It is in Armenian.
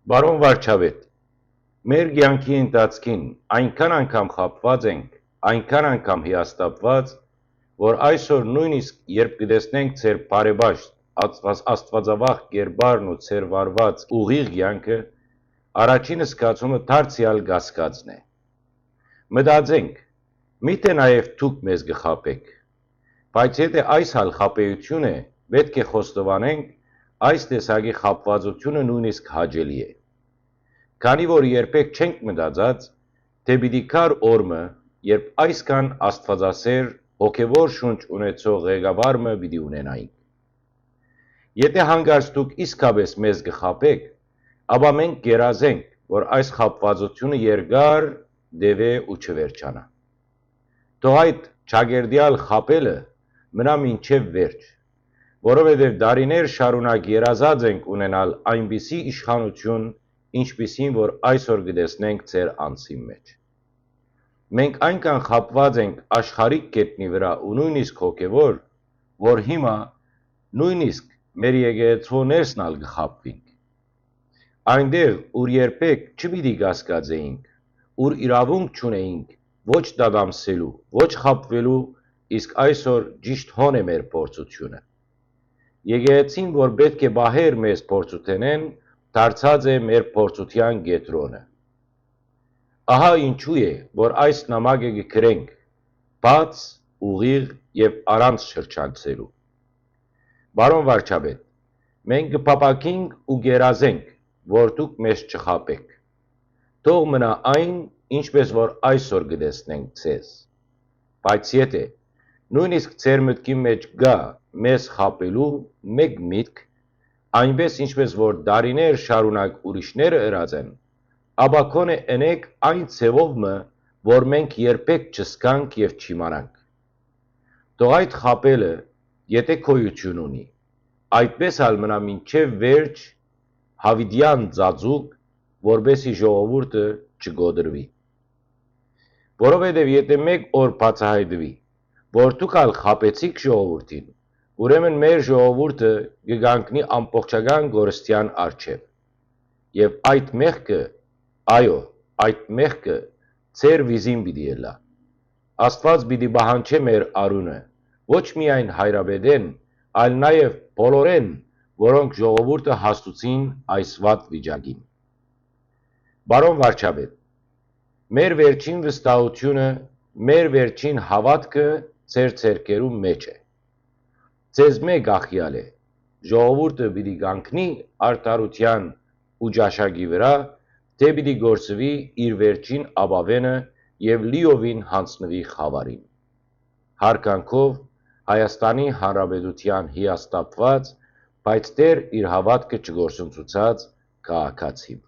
Բարոն վարչապետ, մեր կյանքի ընթացքին այնքան անգամ խաբված ենք, այնքան անգամ հիասթափված, որ այսօր նույնիսկ երբ կտեսնենք ձեր բարեպաշտ, աստվածավախ կերպարն ու ձեր վարված ուղիղ կյանքը, առաջին զգացումը դարձյալ կասկածն է։ Մտածենք, միթե նաև դուք մեզ կխաբեք, բայց եթե այս հալ խաբեություն է, պետք է խոստովանենք, այս տեսակի խաբվածությունը նույնիսկ հաճելի է։ Քանի որ երբեք չենք մտածած, թե պիտի գար օրը, երբ այսքան աստվածասեր, հոգևոր շունչ ունեցող ղեկավարը պիտի ունենայինք։ Եթե հանկարծ դուք իսկապես մեզ կխաբեք, ապա մենք կերազենք, որ այս խաբվածությունը երկար տևե ու չվերջանա։ Թող այդ ճակերտյալ խաբելը մնա մինչև վերջ, որովհետև դարիներ շարունակ երազած ենք ունենալ այնպիսի իշխանություն, ինչպիսին որ այսօր կտեսնենք ձեր անձի մեջ։ Մենք այնքան խաբված ենք աշխարհիկ գետնի վրա ու նույնիսկ հոգևոր, որ հիմա նույնիսկ մեր եկեղեցու ներսն ալ կխաբվենք։ Այնտեղ, ուր երբեք չպիտի կասկածեինք, ուր իրավունք չունեինք ոչ դադամսելու, ոչ խաբվելու, իսկ այսօր ճիշտ հոն է մեր փորձությունը։ Եկեղեցին, որ պետք է բահեր մեզ փորձութենեն, դարձած է մեր փորձության կետրոնը։ Ահա ինչու է, որ այս նամակը կգրենք բաց, ուղիղ եւ առանց շրջանցելու։ Բարոն վարչապետ, մենք կփապակենք ու կերազենք, որ դուք մեզ չխաբեք։ Թող մնա այն, ինչպես որ այսօր կտեսնենք ձեզ։ Բայց եթե նույնիսկ ձեր մտքի մեջ գա մեզ խաբելու մեկ միտք, այնպես ինչպես որ դարիներ շարունակ ուրիշները ըրած են, ապա քոնե ընեք այն ձևովը, որ մենք երբեք չզգանք եւ չիմանանք։ Թող այդ խաբելը, եթե գոյություն ունի, այդպես ալ մնա մինչև վերջ հավիտյան ծածուկ, որբեսի ժողովուրդը չգոդրվի։ Որովհետև եթե մեկ օր բացահայտվի, որ դուք ալ խաբեցիք ժողովրդին, ուրեմն մեր ժողովուրդը կգանքնի ամբողջական կորստյան առջև։ Եվ այդ մեղքը, այո, այդ մեղքը ձեր վիզին պիտի ելա։ Աստված պիտի պահանջե մեր արունը, ոչ միայն հայրապետեն, այլ նաև բոլորեն, որոնք ժողովուրդը հաստուցին այս վատ վիճակին։ Բարոն վարչապետ, մեր վերջին վստահությունը, մեր վերջին հավատքը ձեր ձեռքերու մեջ է։ Ձեզ մեկ աղյալ է, ժողովուրդը պիտի կանգնի արդարության ու ճաշակի վրա, թե պիտի գործվի իր վերջին ապավենը եւ լիովին հանձնվի խավարին։ Հարկանքով Հայաստանի Հանրապետության հիասթափված, բայց դեռ իր հավատքը չգործընծուցած քաղաքացի։